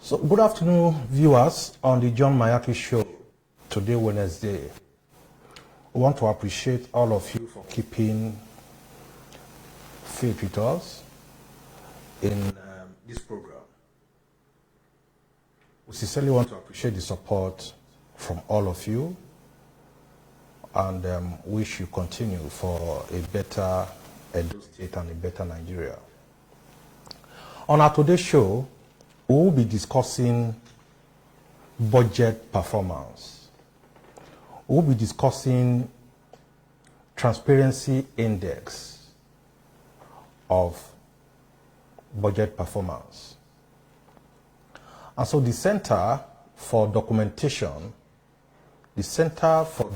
So, good afternoon, viewers on the John Mayaki Show today, Wednesday. We want to appreciate all of you for keeping faith with us in this program. We sincerely want to appreciate the support from all of you and wish you continue for a better Edo State and a better Nigeria. On our today's show, we will be discussing budget performance. We will be discussing transparency index of budget performance. And so the Center for Documentation, Center for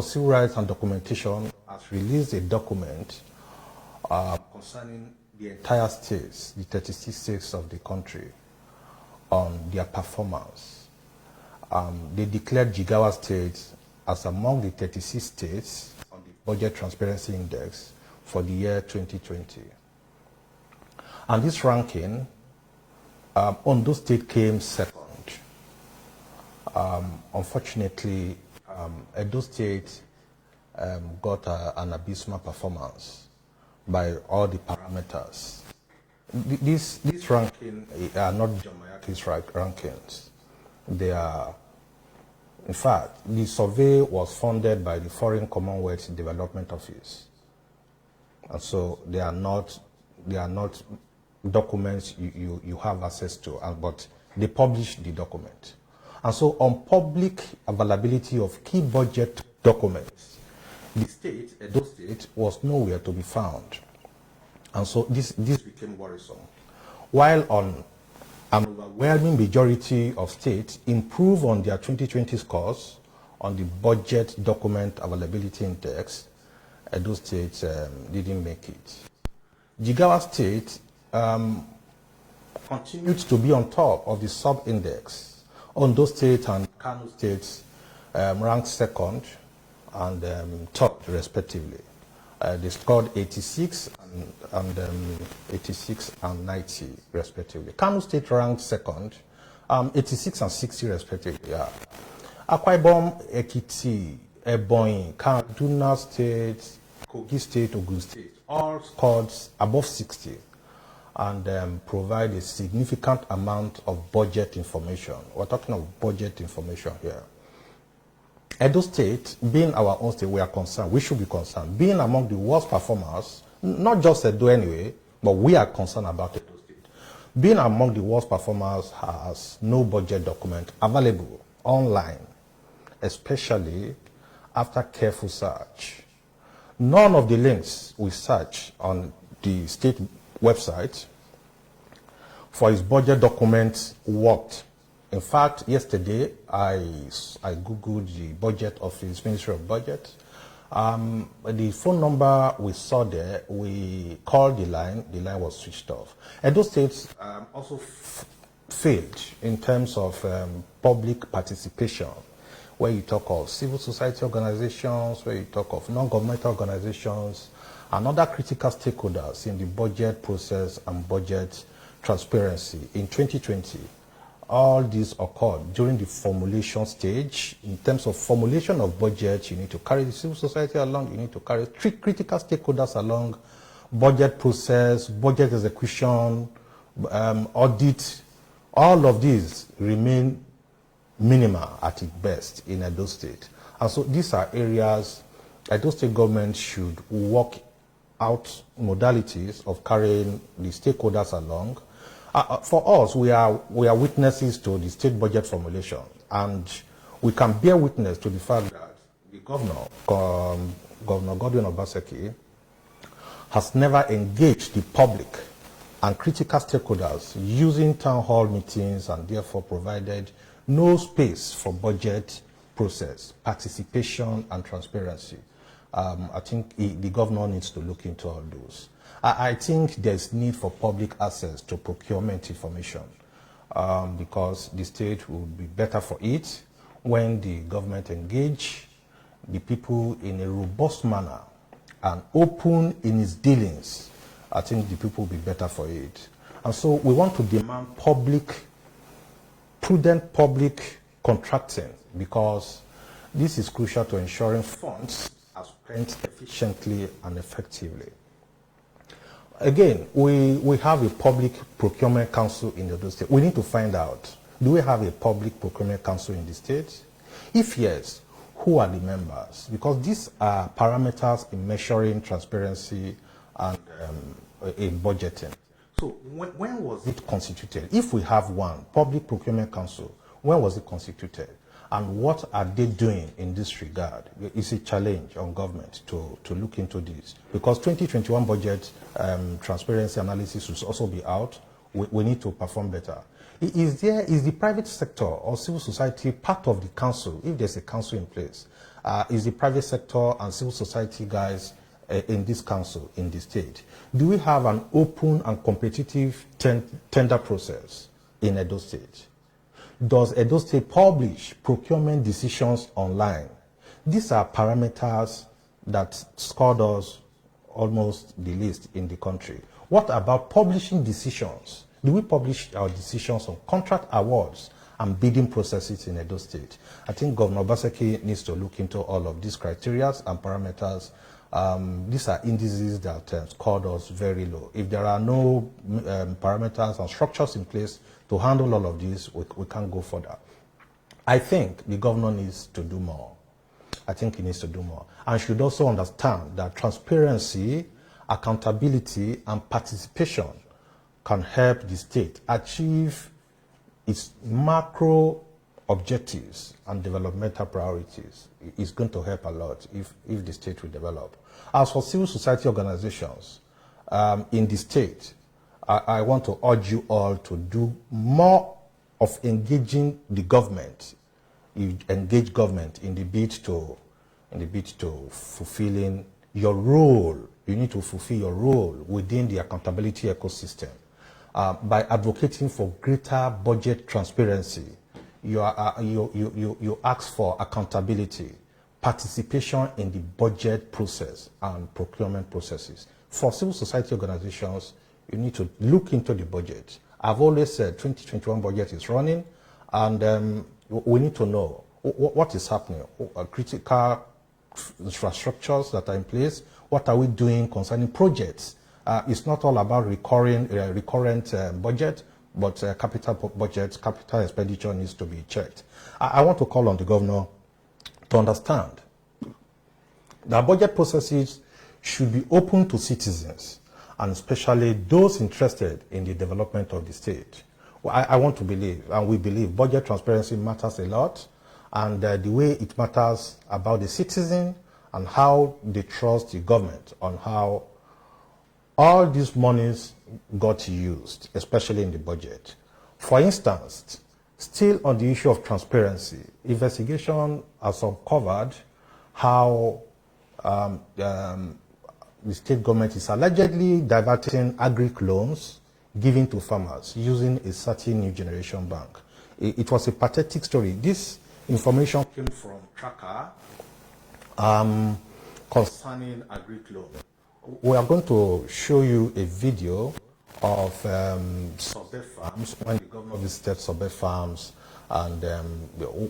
Civil Rights and Documentation has released a document concerning the entire states, the 36 states of the country, on their performance. They declared Jigawa State as among the 36 states on the Budget Transparency Index for the year 2020. And this ranking, Ondo State came second. Unfortunately, Edo State got an abysmal performance by all the parameters. This ranking are not John Mayaki's rankings. They are, in fact, the survey was funded by the Foreign Commonwealth Development Office. And so they are not documents you have access to, but they publish the document. And so on public availability of key budget documents, the state, Edo State, was nowhere to be found. And so this became worrisome. While on an overwhelming majority of states improved on their 2020 scores on the Budget Document Availability Index, Edo State didn't make it. Jigawa State continued to be on top of the sub-index. Ondo State and Kano State ranked second and third, respectively. They scored 86 and 86 and 90, respectively. Kano State ranked second, 86 and 60, respectively. Yeah. Akwa Ibom, Ekiti, Ebonyi, Kaduna State, Kogi State, Ogun State, all scored above 60 and provide a significant amount of budget information. We're talking of budget information here. Edo State, being our own state, we are concerned, we should be concerned. Being among the worst performers, not just Edo anyway, but we are concerned about Edo State. Being among the worst performers has no budget document available online, especially after careful search. None of the links we search on the state website for its budget documents worked. In fact, yesterday, I Googled the budget office, Ministry of Budget. The phone number we saw there, we called the line was switched off. Edo State also failed in terms of public participation, where you talk of civil society organizations, where you talk of non-governmental organizations, and other critical stakeholders in the budget process and budget transparency. In 2020, all these occurred during the formulation stage. In terms of formulation of budget, you need to carry the civil society along, you need to carry three critical stakeholders along, budget process, budget execution, audit. All of these remain minimal at its best in Edo State. And so these are areas Edo State government should work out modalities of carrying the stakeholders along. For us, we are witnesses to the state budget formulation, and we can bear witness to the fact that the governor, Governor Godwin Obaseki, has never engaged the public and critical stakeholders using town hall meetings, and therefore provided no space for budget process, participation, and transparency. I think the governor needs to look into all those. I think there's need for public access to procurement information because the state would be better for it when the government engage the people in a robust manner and open in its dealings. I think the people will be better for it. And so we want to demand prudent public contracting, because this is crucial to ensuring funds are spent efficiently and effectively. Again, we have a public procurement council in the state. We need to find out, do we have a public procurement council in the state? If yes, who are the members? Because these are parameters in measuring transparency and in budgeting. So when was it constituted? If we have one, Public Procurement Council, when was it constituted? And what are they doing in this regard? It's a challenge on government to look into this. Because 2021 budget transparency analysis will also be out. We need to perform better. Is the private sector or civil society part of the council, if there's a council in place? Is the private sector and civil society guys in this council, in the state? Do we have an open and competitive tender process in Edo State? Does Edo State publish procurement decisions online? These are parameters that scored us almost the least in the country. What about publishing decisions? Do we publish our decisions on contract awards and bidding processes in Edo State? I think Governor Obaseki needs to look into all of these criteria and parameters. These are indices that scored us very low. If there are no parameters and structures in place to handle all of this, we can't go further. I think the governor needs to do more. I think he needs to do more. And should also understand that transparency, accountability, and participation can help the state achieve its macro objectives and developmental priorities. It's going to help a lot if the state will develop. As for civil society organizations in the state, I want to urge you all to do more of engaging the government. You engage government in the bid to fulfilling your role. You need to fulfill your role within the accountability ecosystem by advocating for greater budget transparency. You ask for accountability, participation in the budget process and procurement processes. For civil society organizations, you need to look into the budget. I've always said 2021 budget is running, and we need to know what is happening, critical infrastructures that are in place. What are we doing concerning projects? It's not all about recurrent budget, but capital budget, capital expenditure needs to be checked. I want to call on the governor to understand that budget processes should be open to citizens, and especially those interested in the development of the state. I want to believe, and we believe, budget transparency matters a lot, and the way it matters about the citizen and how they trust the government on how all these monies got used, especially in the budget. For instance, still on the issue of transparency, investigation has uncovered how the state government is allegedly diverting Agric loans given to farmers using a certain new generation bank. It was a pathetic story. This information came from Tracker concerning Agric loan. We are going to show you a video of Sobe farms, when the governor visited Sobe farms, and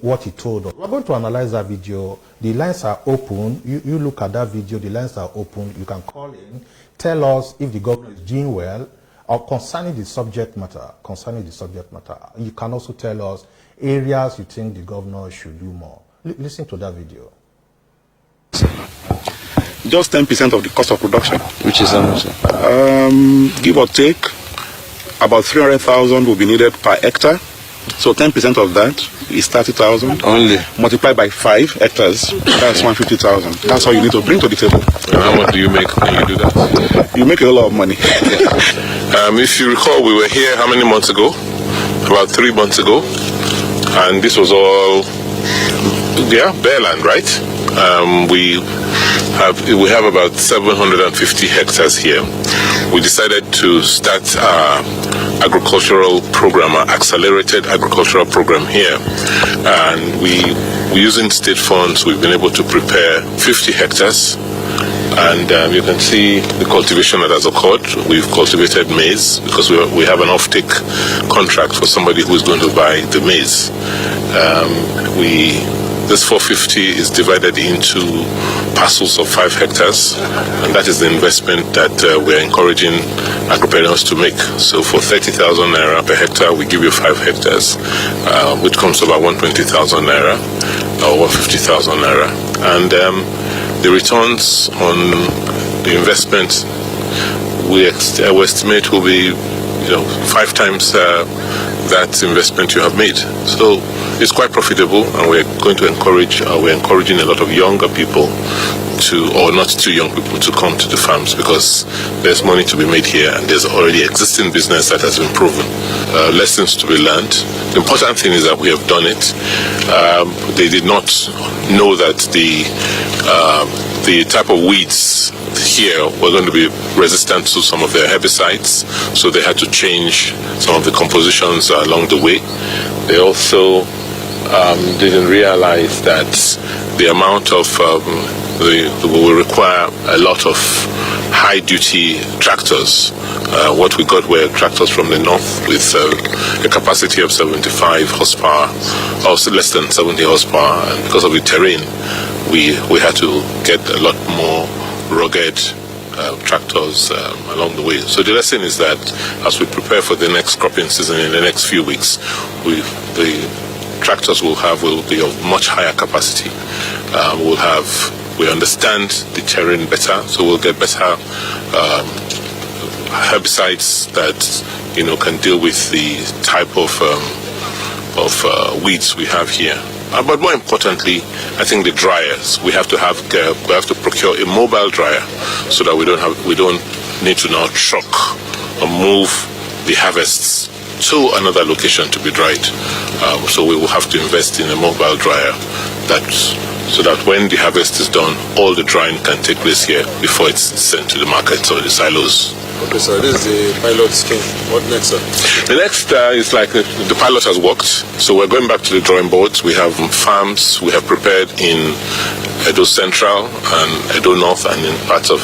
what he told us. We're going to analyze that video. The lines are open. You look at that video, the lines are open. You can call in, tell us if the governor is doing well, or concerning the subject matter. You can also tell us areas you think the governor should do more. Listen to that video. just 10% of the cost of production. Which is how much? Give or take, about 300,000 will be needed per hectare. So 10% of that is 30,000. Only. Multiplied by 5 hectares, that's 150,000. That's all you need to bring to the table. And how much do you make when you do that? You make a lot of money. If you recall, we were here how many months ago? About 3 months ago. And this was all, bare land, right? We have about 750 hectares here. We decided to start our agricultural program, our accelerated agricultural program here. And we're using state funds. We've been able to prepare 50 hectares. And you can see the cultivation that has occurred. We've cultivated maize because we have an off-take contract for somebody who is going to buy the maize. This 450 is divided into parcels of 5 hectares, and that is the investment that we're encouraging agripreneurs to make. So for 30,000 naira per hectare, we give you 5 hectares, which comes to about 120,000 naira or 150,000 naira. And the returns on the investment we estimate will be 5 times that investment you have made. So it's quite profitable, and we're encouraging a lot of younger people or not too young people to come to the farms, because there's money to be made here and there's already existing business that has been proven. Lessons to be learned. The important thing is that we have done it. They did not know that the type of weeds here were going to be resistant to some of their herbicides, so they had to change some of the compositions along the way. They also didn't realize that the amount of we will require a lot of high-duty tractors. What we got were tractors from the north with a capacity of 75 horsepower, or less than 70 horsepower, and because of the terrain, we had to get a lot more rugged tractors along the way. So the lesson is that as we prepare for the next cropping season in the next few weeks, the tractors will be of much higher capacity. We understand the terrain better, so we'll get better herbicides that can deal with the type of weeds we have here. But more importantly, I think the dryers. We have to procure a mobile dryer so that we don't need to now truck or move the harvests to another location to be dried. So we will have to invest in a mobile dryer so that when the harvest is done, all the drying can take place here before it's sent to the market or the silos. Okay, so this is the pilot scheme. What next, sir? The next is like the pilot has worked, so we're going back to the drawing boards. We have farms we have prepared in Edo Central and Edo North and in parts of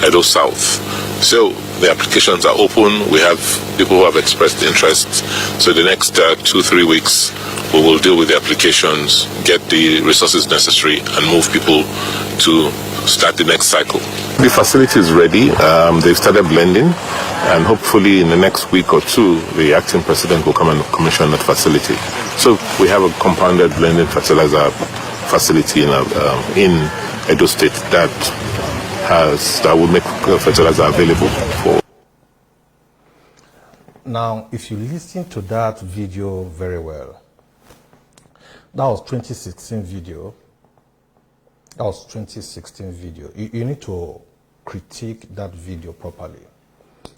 Edo South. So the applications are open. We have people who have expressed interest. So the next 2-3 weeks, we will deal with the applications, get the resources necessary, and move people to start the next cycle. The facility is ready. They've started blending, and hopefully in the next week or 2, the acting president will come and commission that facility. So we have a compounded blending fertilizer facility in Edo State that will make fertilizer available for. Now, if you listen to that video very well, that was 2016 video. That was 2016 video. You need to critique that video properly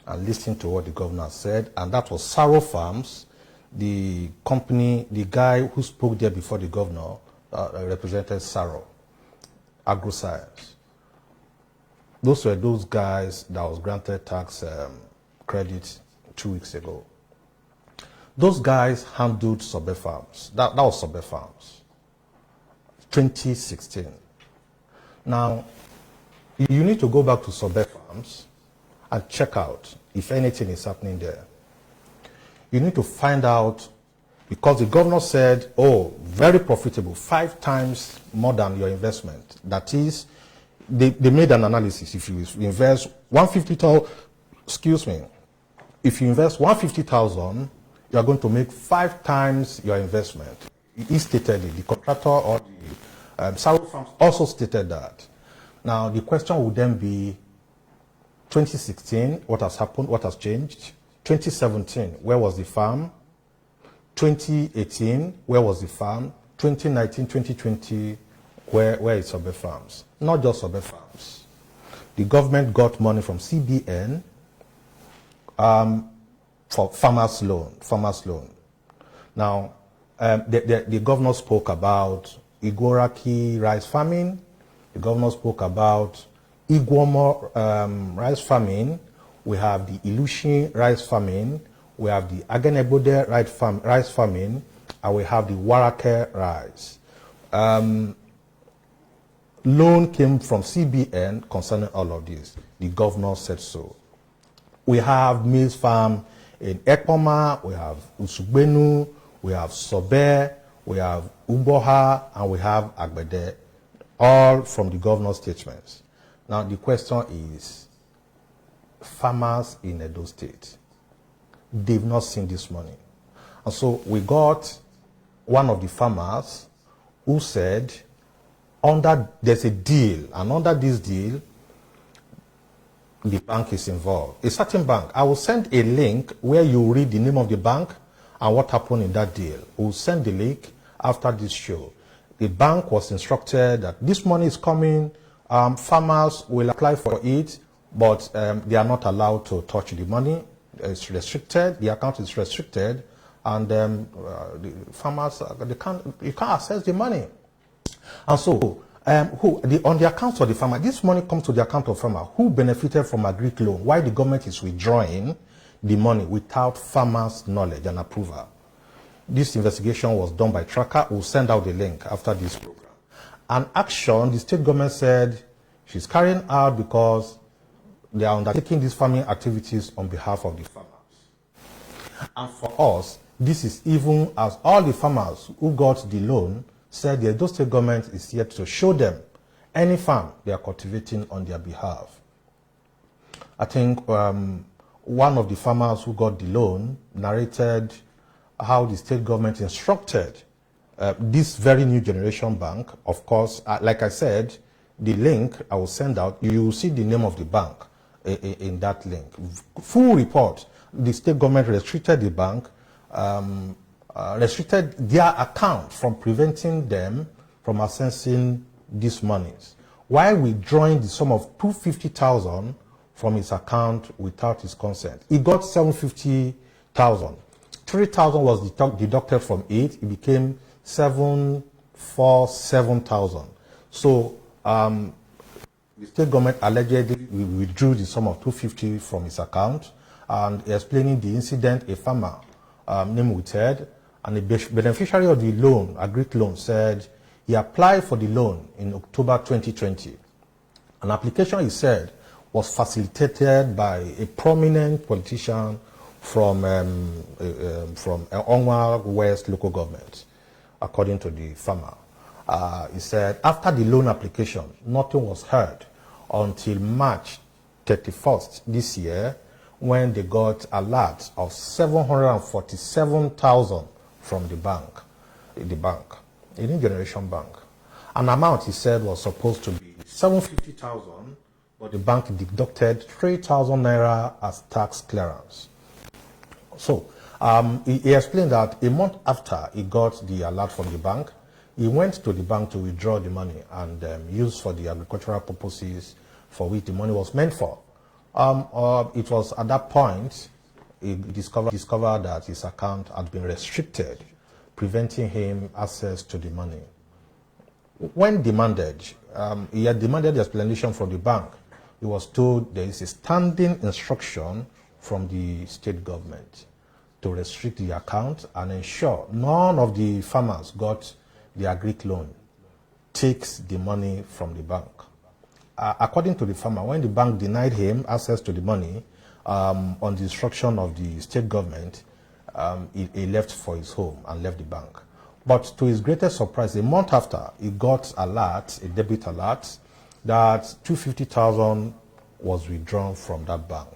and listen to what the governor said. And that was Saro Farms, the company, the guy who spoke there before the governor represented Saro, AgroScience. Those were those guys that was granted tax credit 2 weeks ago. Those guys handled Sobe Farms. That was Sobe Farms, 2016. Now, you need to go back to Sobe Farms and check out if anything is happening there. You need to find out, because the governor said, oh, very profitable, 5 times more than your investment. That is, they made an analysis. If you invest 150,000, if you invest 150,000, you are going to make 5 times your investment. He stated it. The contractor or the Saro Farms also stated that. Now, the question would then be 2016, what has happened, what has changed? 2017, where was the farm? 2018, where was the farm? 2019, 2020, where is Sobe Farms? Not just Sobe Farms. The government got money from CBN for farmers loan. Now, the governor spoke about Igoraki rice farming. The governor spoke about Iguomo rice farming. We have the Ilushin rice farming. We have the Agenebode rice farming. And we have the Warake rice. Loan came from CBN concerning all of this. The governor said so. We have maize farm in Ekpoma, we have Usugbenu, we have Sobe, we have Uboha, and we have Agbede, all from the governor's statements. Now the question is, farmers in Edo State, they've not seen this money. And so we got one of the farmers who said, there's a deal, and under this deal, the bank is involved. A certain bank. I will send a link where you read the name of the bank and what happened in that deal. We'll send the link after this show. The bank was instructed that this money is coming, farmers will apply for it, but they are not allowed to touch the money. It's restricted, the account is restricted, and the farmers, you can't access the money. And so, on the account of the farmer, this money comes to the account of farmer who benefited from Agric loan, while the government is withdrawing the money without farmers' knowledge and approval. This investigation was done by Tracker. We'll send out the link after this program. An action the state government said she's carrying out because they are undertaking these farming activities on behalf of the farmers. And for us, this is even as all the farmers who got the loan said the Edo State government is yet to show them any farm they are cultivating on their behalf. I think one of the farmers who got the loan narrated how the state government instructed this very new generation bank. Of course, like I said, the link I will send out, you will see the name of the bank in that link. Full report, the state government restricted the bank, restricted their account from preventing them from accessing these monies, while withdrawing the sum of 250,000 from his account without his consent. He got 750,000. 3,000 was deducted from it became 747,000. So the state government allegedly withdrew the sum of 250 from his account, and explaining the incident, a farmer named Wited, and the beneficiary of the loan, Agric loan, said he applied for the loan in October 2020. An application, he said, was facilitated by a prominent politician from Onwa West local government, according to the farmer. He said after the loan application, nothing was heard until March 31st this year, when they got a lot of 747,000 from the bank, a new generation bank. An amount, he said, was supposed to be 750,000, but the bank deducted 3,000 naira as tax clearance. So he explained that a month after he got the alert from the bank, he went to the bank to withdraw the money and use for the agricultural purposes for which the money was meant for. It was at that point he discovered that his account had been restricted, preventing him access to the money. When demanded, he had demanded the explanation from the bank. He was told there is a standing instruction from the state government to restrict the account and ensure none of the farmers got the Agric loan, takes the money from the bank. According to the farmer, when the bank denied him access to the money on the instruction of the state government, he left for his home and left the bank. But to his greatest surprise, a month after, he got a debit alert, that 250,000 was withdrawn from that bank.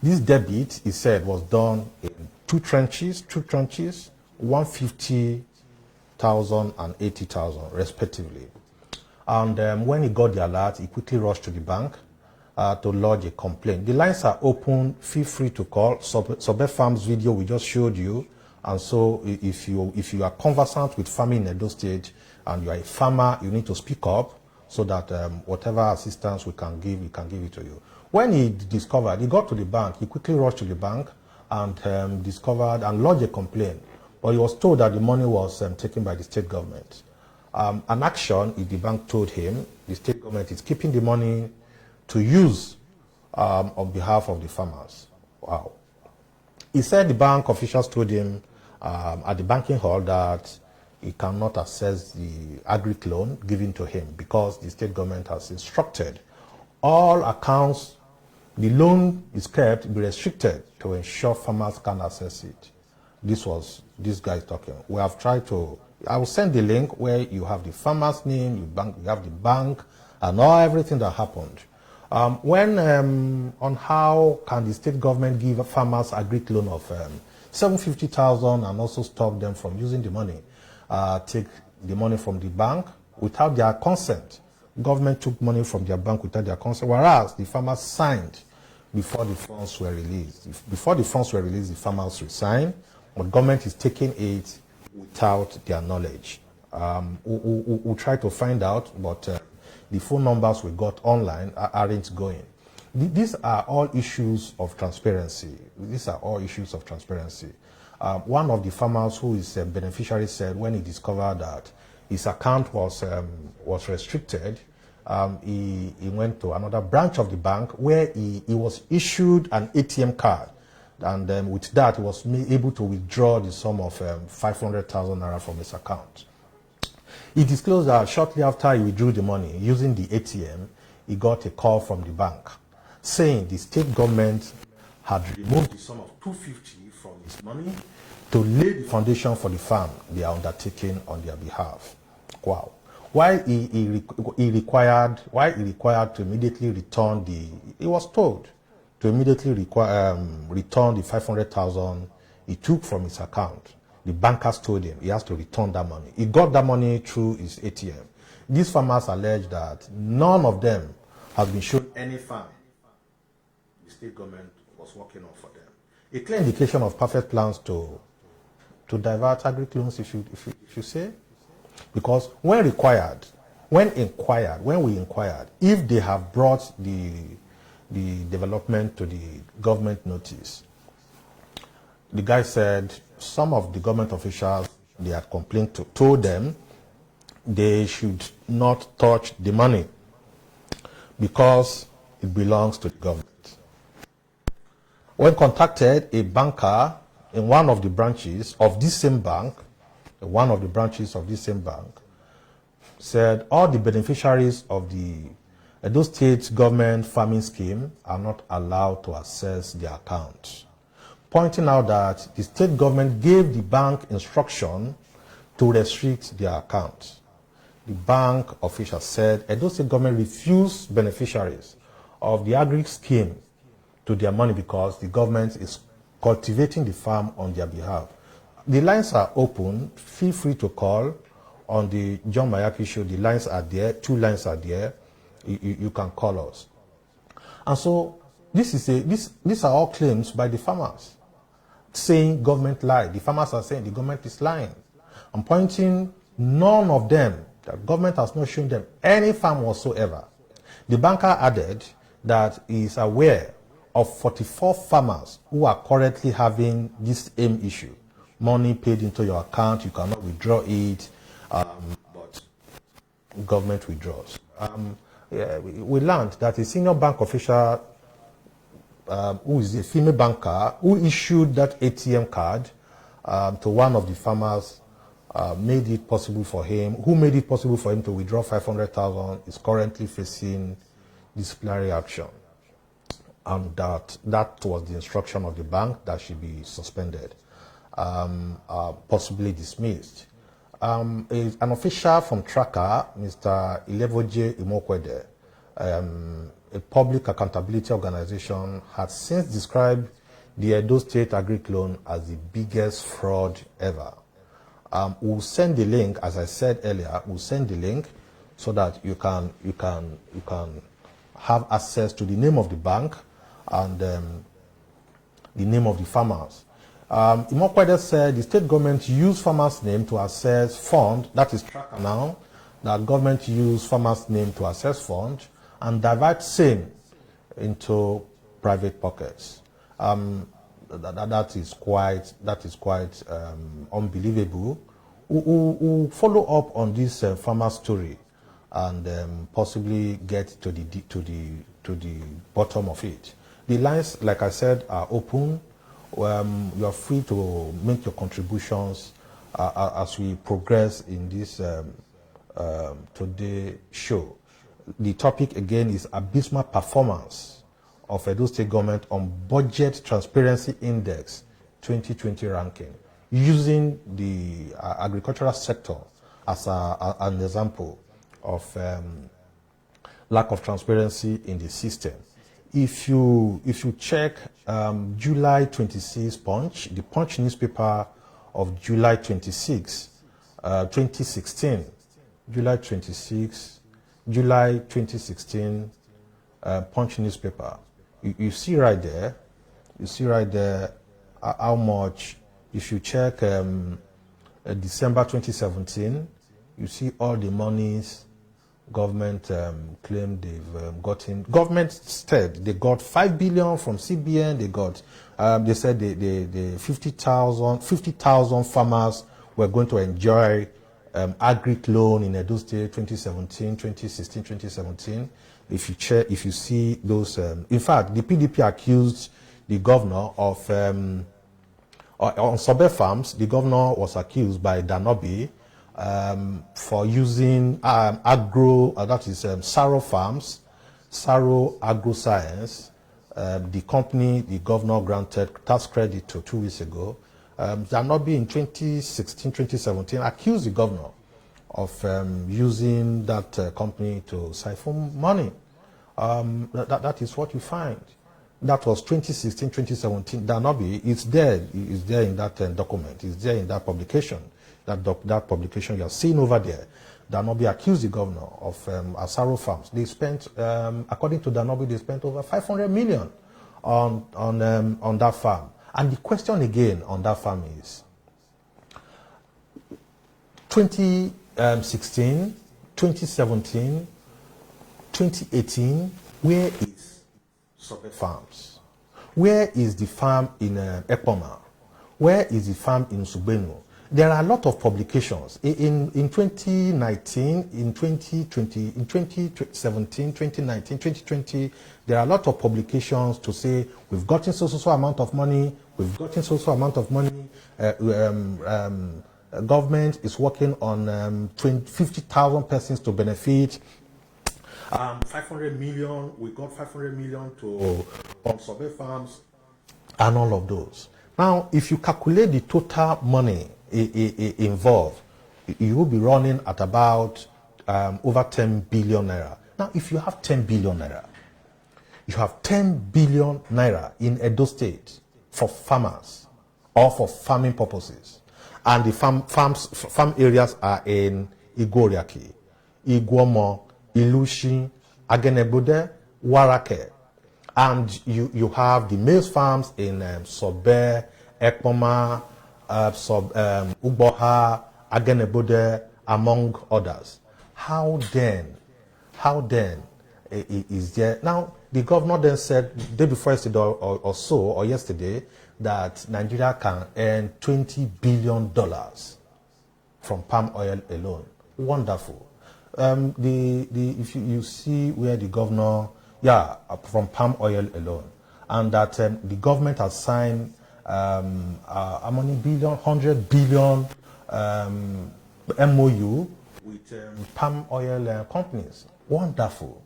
This debit, he said, was done in two tranches, 150,000 and 80,000 respectively. And when he got the alert, he quickly rushed to the bank to lodge a complaint. The lines are open. Feel free to call. Sobe Farm's video we just showed you. And so if you are conversant with farming in Edo State and you are a farmer, you need to speak up so that whatever assistance we can give it to you. When he discovered, he got to the bank, he quickly rushed to the bank and discovered and lodged a complaint. But he was told that the money was taken by the state government. An action, the bank told him, the state government is keeping the money to use on behalf of the farmers. Wow. He said the bank officials told him at the banking hall that he cannot access the Agric loan given to him because the state government has instructed all accounts, the loan is kept, be restricted to ensure farmers can access it. This was this guy talking. We have tried to, I will send the link where you have the farmer's name, you have the bank, and everything that happened. On how can the state government give farmers a Agric loan of 750,000 and also stop them from using the money, take the money from the bank without their consent. Government took money from their bank without their consent, whereas the farmers signed before the funds were released. Before the funds were released, the farmers resigned, but government is taking it without their knowledge. We'll try to find out, but the phone numbers we got online aren't going. These are all issues of transparency. These are all issues of transparency. One of the farmers who is a beneficiary said when he discovered that his account was restricted, he went to another branch of the bank where he was issued an ATM card. And with that, he was able to withdraw the sum of 500,000 naira from his account. He disclosed that shortly after he withdrew the money using the ATM, he got a call from the bank saying the state government had removed the sum of 250 from his money to lay the foundation for the farm they are undertaking on their behalf. Wow. Why he required to immediately return he was told to immediately return the 500,000 he took from his account. The bankers told him he has to return that money. He got that money through his ATM. These farmers allege that none of them have been shown any farm the state government was working on for them. A clear indication of perfect plans to divert Agric loans, if you say, because when we inquired, if they have brought the development to the government notice, the guy said some of the government officials they had complained told them they should not touch the money because it belongs to the government. When contacted, a banker in one of the branches of this same bank, said all the beneficiaries of the Edo State government farming scheme are not allowed to access their accounts, pointing out that the state government gave the bank instruction to restrict their accounts. The bank official said Edo State government refused beneficiaries of the Agric scheme to their money because the government is cultivating the farm on their behalf. The lines are open. Feel free to call on the John Mayaki show. The lines are there. 2 lines are there. You can call us. And so these are all claims by the farmers saying government lied. The farmers are saying the government is lying. I'm pointing none of them, the government has not shown them any farm whatsoever. The banker added that he is aware of 44 farmers who are currently having this same issue. Money paid into your account, you cannot withdraw it, but government withdraws. We learned that a senior bank official who is a female banker who issued that ATM card to one of the farmers made it possible for him to withdraw 500,000 is currently facing disciplinary action. And that was the instruction of the bank that should be suspended, possibly dismissed. An official from Tracker, Mr. Ilevoje Imokwede, a public accountability organization, had since described the Edo State Agric loan as the biggest fraud ever. We'll send the link, as I said earlier, we'll send the link so that you can have access to the name of the bank and the name of the farmers. Imokwede said the state government used farmers' name to access fund, that is tracker now, that government used farmers' name to access fund and divert same into private pockets. That is quite unbelievable. We'll follow up on this farmer story and possibly get to the bottom of it. The lines, like I said, are open. You are free to make your contributions as we progress in this today show. The topic again is abysmal performance of Edo State government on Budget Transparency Index 2020 ranking, using the agricultural sector as an example of lack of transparency in the system. If you check July 26 Punch, the Punch newspaper of July 26, 2016, July 2016 Punch newspaper, you see right there how much. If you check December 2017, you see all the monies government claimed they've gotten. Government said they got 5 billion from CBN. They got, they said the 50,000 farmers were going to enjoy Agric loan in Edo State 2017, 2016, 2017. If you check, if you see those, in fact, the PDP accused the governor of, on Sobe farms, the governor was accused by Danobi for using that is Saro Farms, Saro Agroscience, the company the governor granted tax credit to 2 weeks ago. Danobi in 2016, 2017 accused the governor of using that company to siphon money. That is what you find. That was 2016, 2017. Danobi, it's there in that document. It's there in that publication. That publication you're seeing over there. Danobi accused the governor of Asaro Farms. They spent, according to Danobi, they spent over 500 million on that farm. And the question again on that farm is 2016, 2017, 2018, where is Sobe Farms? Where is the farm in Ekpoma? Where is the farm in Subenu? There are a lot of publications. In 2019, in 2020, in 2017, 2019, 2020, there are a lot of publications to say we've gotten so amount of money, we've gotten so amount of money, government is working on 50,000 persons to benefit. 500 million, we got 500 million on Sobe Farms and all of those. Now, if you calculate the total money involved, you will be running at about over 10 billion naira. Now, if you have 10 billion naira, you have 10 billion naira in Edo State for farmers or for farming purposes, and the farm areas are in Igoriaki, Iguomo, Ilushi, Agenebode, Warake, and you have the maize farms in Sobe, Ekpoma, Uboha, Agenebode, among others. How then is there? Now, the governor then said, the day before yesterday or yesterday, that Nigeria can earn $20 billion from palm oil alone. Wonderful. If you see where the governor, from palm oil alone, and that the government has signed how many billion, 100 billion MOU with palm oil companies. Wonderful.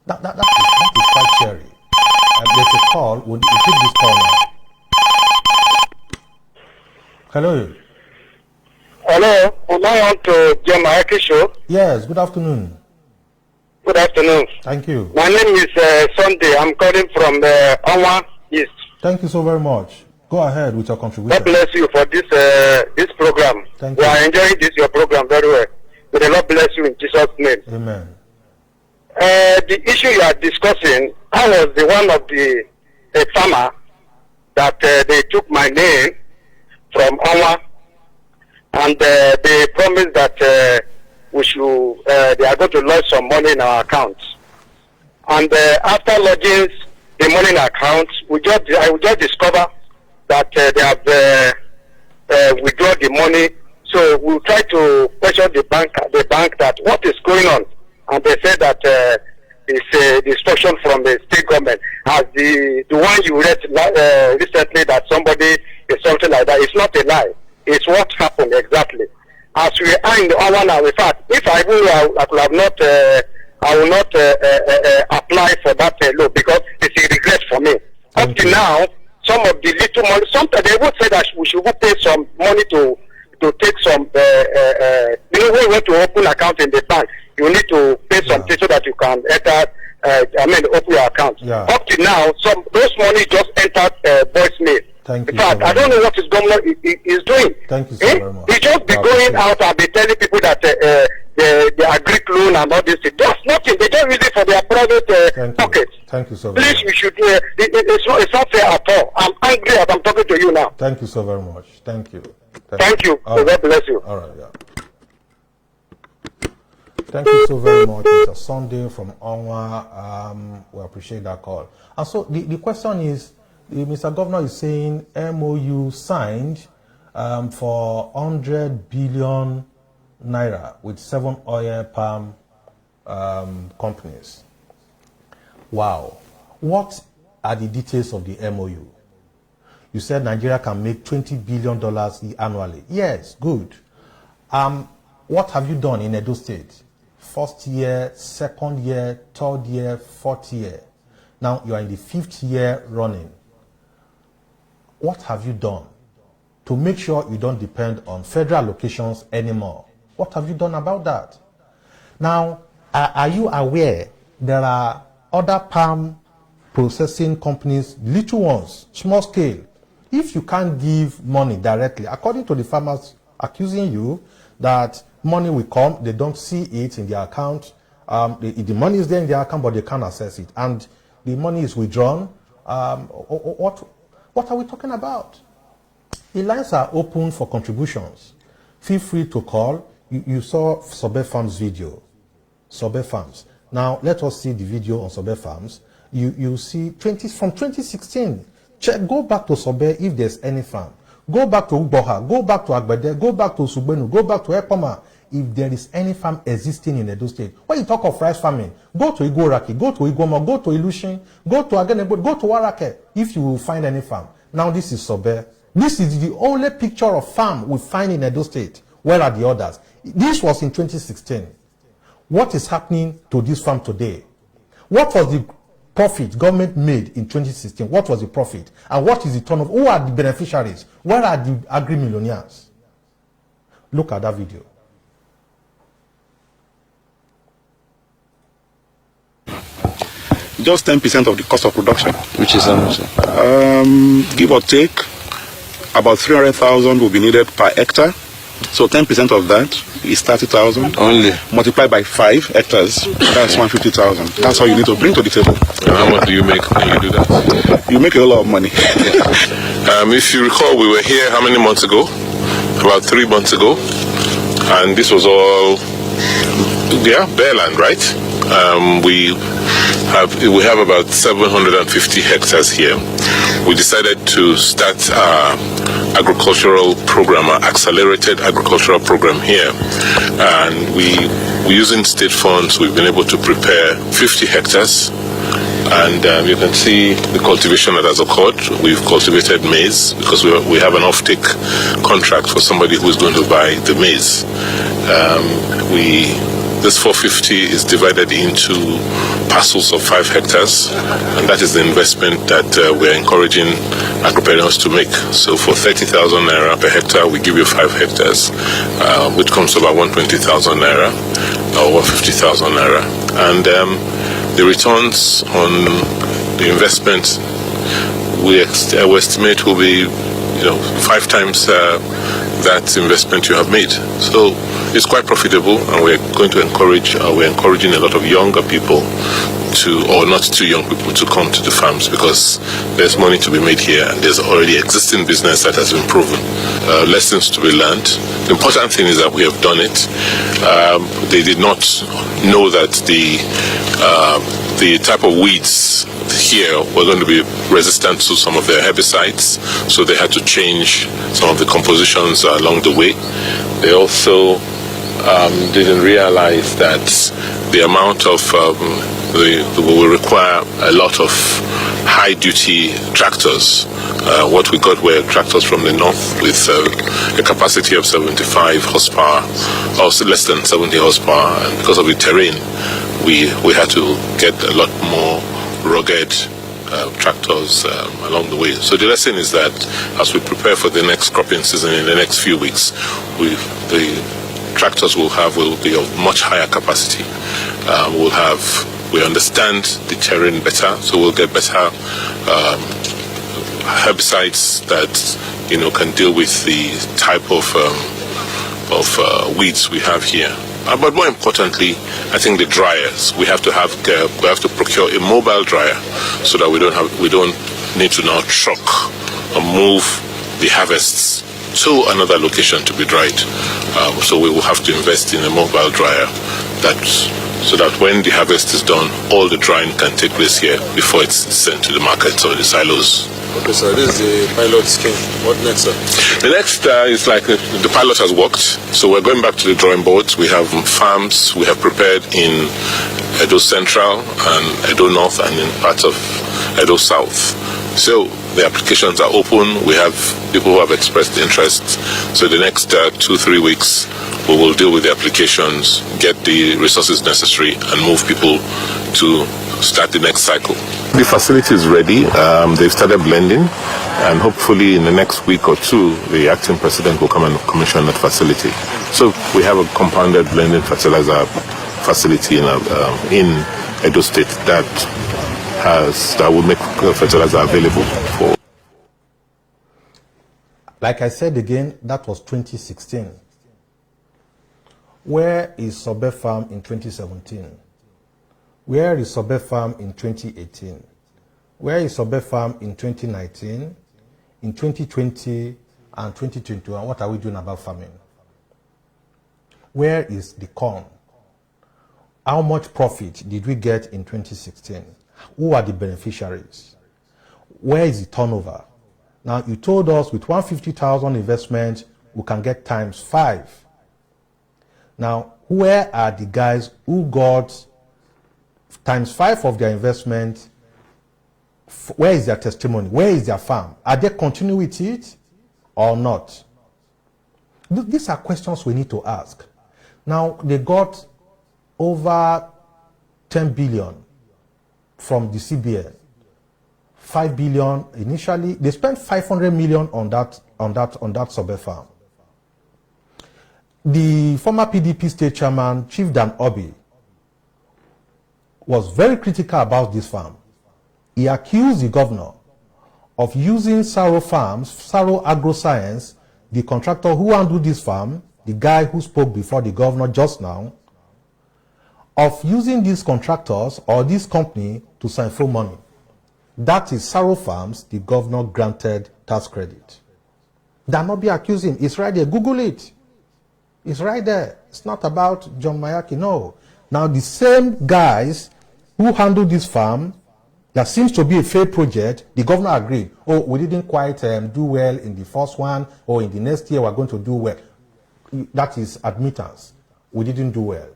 That is quite scary. There's a call. We'll take this call now. Hello. Hello. Am I on to Jim Agric show? Yes. Good afternoon. Good afternoon. Thank you. My name is Sunday. I'm calling from Onwa East. Thank you so very much. Go ahead with your contribution. God bless you for this program. Thank we you. are enjoying your program very well. May the Lord bless you in Jesus' name. Amen. The issue you are discussing, I was the one of the farmer that they took my name from Onwa, and they promised that we should, they are going to lodge some money in our accounts. And after lodging the money in our accounts, I will just discover that they have withdrawn the money. So we'll try to question the bank that what is going on. And they said that it's the instruction from the state government. As the one you read recently, that somebody is something like that. It's not a lie. It's what happened exactly. As we are in the hour now, in fact, if I will have not, I will not apply for that loan because it's a regret for me. Up to now, some of the little money, sometimes they would say that we should pay some money to take some, you know, when you want to open account in the bank, you need to pay something so that you can enter, open your account. Yeah. Up to now, those money just entered voicemail. Thank In you fact, so I don't know what his governor is doing. Thank you so very much. He just be going out and be telling people that the Agric loan and all this. That's nothing. They don't use it for their private pockets. Thank you so very Please, much. we should. It's not fair at all. I'm angry as I'm talking to you now. Thank you so very much. Thank you. Thank you. All right. God bless you. All right, yeah. Thank you so very much, Mr. Sunday from Onwa. We appreciate that call. And so the question is, Mr. Governor is saying MOU signed for 100 billion naira with 7 oil palm companies. Wow. What are the details of the MOU? You said Nigeria can make $20 billion annually. Yes, good. What have you done in Edo State? First year, second year, third year, fourth year. Now you are in the 5th year running. What have you done to make sure you don't depend on federal allocations anymore? What have you done about that? Now, are you aware there are other palm processing companies, little ones, small scale? If you can't give money directly, according to the farmers accusing you that money will come, they don't see it in their account. The money is there in their account, but they can't access it. And the money is withdrawn. What are we talking about? The lines are open for contributions. Feel free to call. You saw Sobe Farms video. Sobe Farms. Now, let us see the video on Sobe Farms. You see from 2016. Go back to Sobe if there's any farm. Go back to Ugboha. Go back to Agbede. Go back to Sugbenu. Go back to Ekpoma. If there is any farm existing in Edo State. When you talk of rice farming, go to Igoraki, go to Igoma, go to Ilushin, go to Agenebo, go to Warake, if you will find any farm. Now this is Sobe. This is the only picture of farm we find in Edo State. Where are the others? This was in 2016. What is happening to this farm today? What was the profit government made in 2016? What was the profit? And what is the turnover? Who are the beneficiaries? Where are the agri-millionaires? Look at that video. Just 10% of the cost of production. Which is how much? Give or take, about 300,000 will be needed per hectare. So 10% of that is 30,000. Only. Multiplied by 5 hectares, that's 150,000. That's all you need to bring to the table. And how much do you make when you do that? You make a lot of money. If you recall, we were here how many months ago? About 3 months ago. And this was all, bare land, right? We have about 750 hectares here. We decided to start our agricultural program, our accelerated agricultural program here. And we're using state funds. We've been able to prepare 50 hectares. And you can see the cultivation that has occurred. We've cultivated maize because we have an off-take contract for somebody who is going to buy the maize. This 450 is divided into parcels of 5 hectares, and that is the investment that we're encouraging agripreneurs to make. So for 30,000 naira per hectare, we give you 5 hectares, which comes to about 120,000 naira or 150,000 naira. And the returns on the investment we estimate will be 5 times that investment you have made. So it's quite profitable, and we're encouraging a lot of younger people or not too young people to come to the farms, because there's money to be made here and there's already existing business that has been proven. Lessons to be learned. The important thing is that we have done it. They did not know that the type of weeds here were going to be resistant to some of their herbicides, so they had to change some of the compositions along the way. They also didn't realize that the amount of we will require a lot of high-duty tractors. What we got were tractors from the north with a capacity of 75 horsepower, or less than 70 horsepower, and because of the terrain, we had to get a lot more rugged tractors along the way. So the lesson is that as we prepare for the next cropping season in the next few weeks, the tractors will be of much higher capacity. We understand the terrain better, so we'll get better herbicides that can deal with the type of weeds we have here. But more importantly, I think the dryers. We have to procure a mobile dryer so that we don't need to now truck or move the harvests to another location to be dried. So we will have to invest in a mobile dryer so that when the harvest is done, all the drying can take place here before it's sent to the market or the silos. Okay, so this is the pilot scheme. What next, sir? The next is like the pilot has worked, so we're going back to the drawing boards. We have farms we have prepared in Edo Central and Edo North and in parts of Edo South. So the applications are open. We have people who have expressed interest. So the next 2-3 weeks, we will deal with the applications, get the resources necessary, and move people to start the next cycle. The facility is ready. They've started blending, and hopefully in the next week or two, the acting president will come and commission that facility. So we have a compounded blending fertilizer facility in Edo State that will make fertilizer available for. Like I said again, that was 2016. Where is Sobe Farm in 2017? Where is Sobe Farm in 2018? Where is Sobe Farm in 2019, in 2020, and 2021? What are we doing about farming? Where is the corn? How much profit did we get in 2016? Who are the beneficiaries? Where is the turnover? Now, you told us with 150,000 investment, we can get times 5. Now, where are the guys who got times 5 of their investment? Where is their testimony? Where is their farm? Are they continuing with it or not? These are questions we need to ask. Now, they got over 10 billion from the CBN. 5 billion initially. They spent 500 million on that Sobe farm. The former PDP state chairman, Chief Dan Obi, was very critical about this farm. He accused the governor of using Saro Farms, Saro Agroscience, the contractor who handled this farm, the guy who spoke before the governor just now, of using these contractors or this company to sign for money. That is Saro Farms, the governor granted tax credit. Dan Obi accused him. It's right there. Google it. It's right there. It's not about John Mayaki, no. Now, the same guys who handled this farm, that seems to be a failed project, the governor agreed. Oh, we didn't quite do well in the first one, or in the next year we're going to do well. That is admittance. We didn't do well.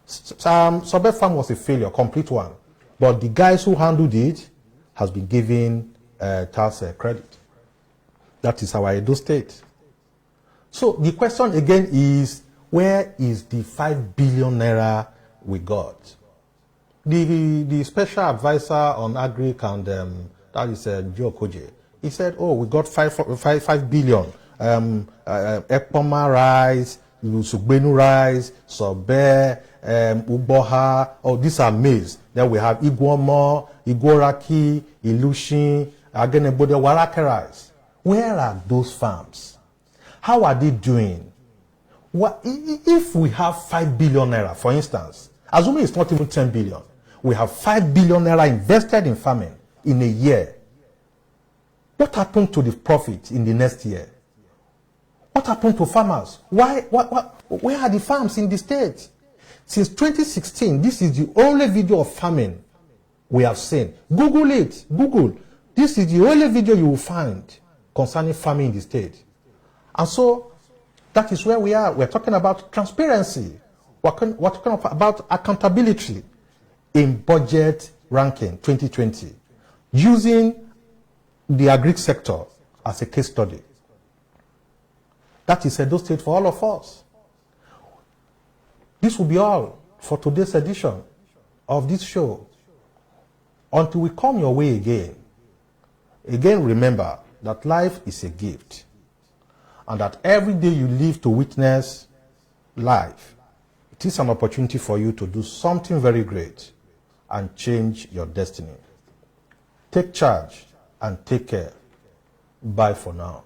Sobe farm was a failure, complete one. But the guys who handled it has been given tax credit. That is our Edo State. So the question again is, where is the 5 billion naira we got? The special advisor on Agric and that is Joe Koje, he said, oh, we got 5 billion. Ekpoma rice, Sugbenu rice, Sobe, Uboha, these are maize. Then we have Iguomo, Igoraki, Ilushin, Agenebode, Warake rice. Where are those farms? How are they doing? What, if we have 5 billion naira, for instance, assuming it's not even 10 billion, we have 5 billion naira invested in farming in a year. What happened to the profit in the next year? What happened to farmers? Where are the farms in the state? Since 2016, this is the only video of farming we have seen. Google it. Google. This is the only video you will find concerning farming in the state. And so, that is where we are. We're talking about transparency. We're talking about accountability in budget ranking 2020, using the Agric sector as a case study. That is Edo State for all of us. This will be all for today's edition of this show. Until we come your way again, remember that life is a gift, and that every day you live to witness life, it is an opportunity for you to do something very great and change your destiny. Take charge and take care. Bye for now.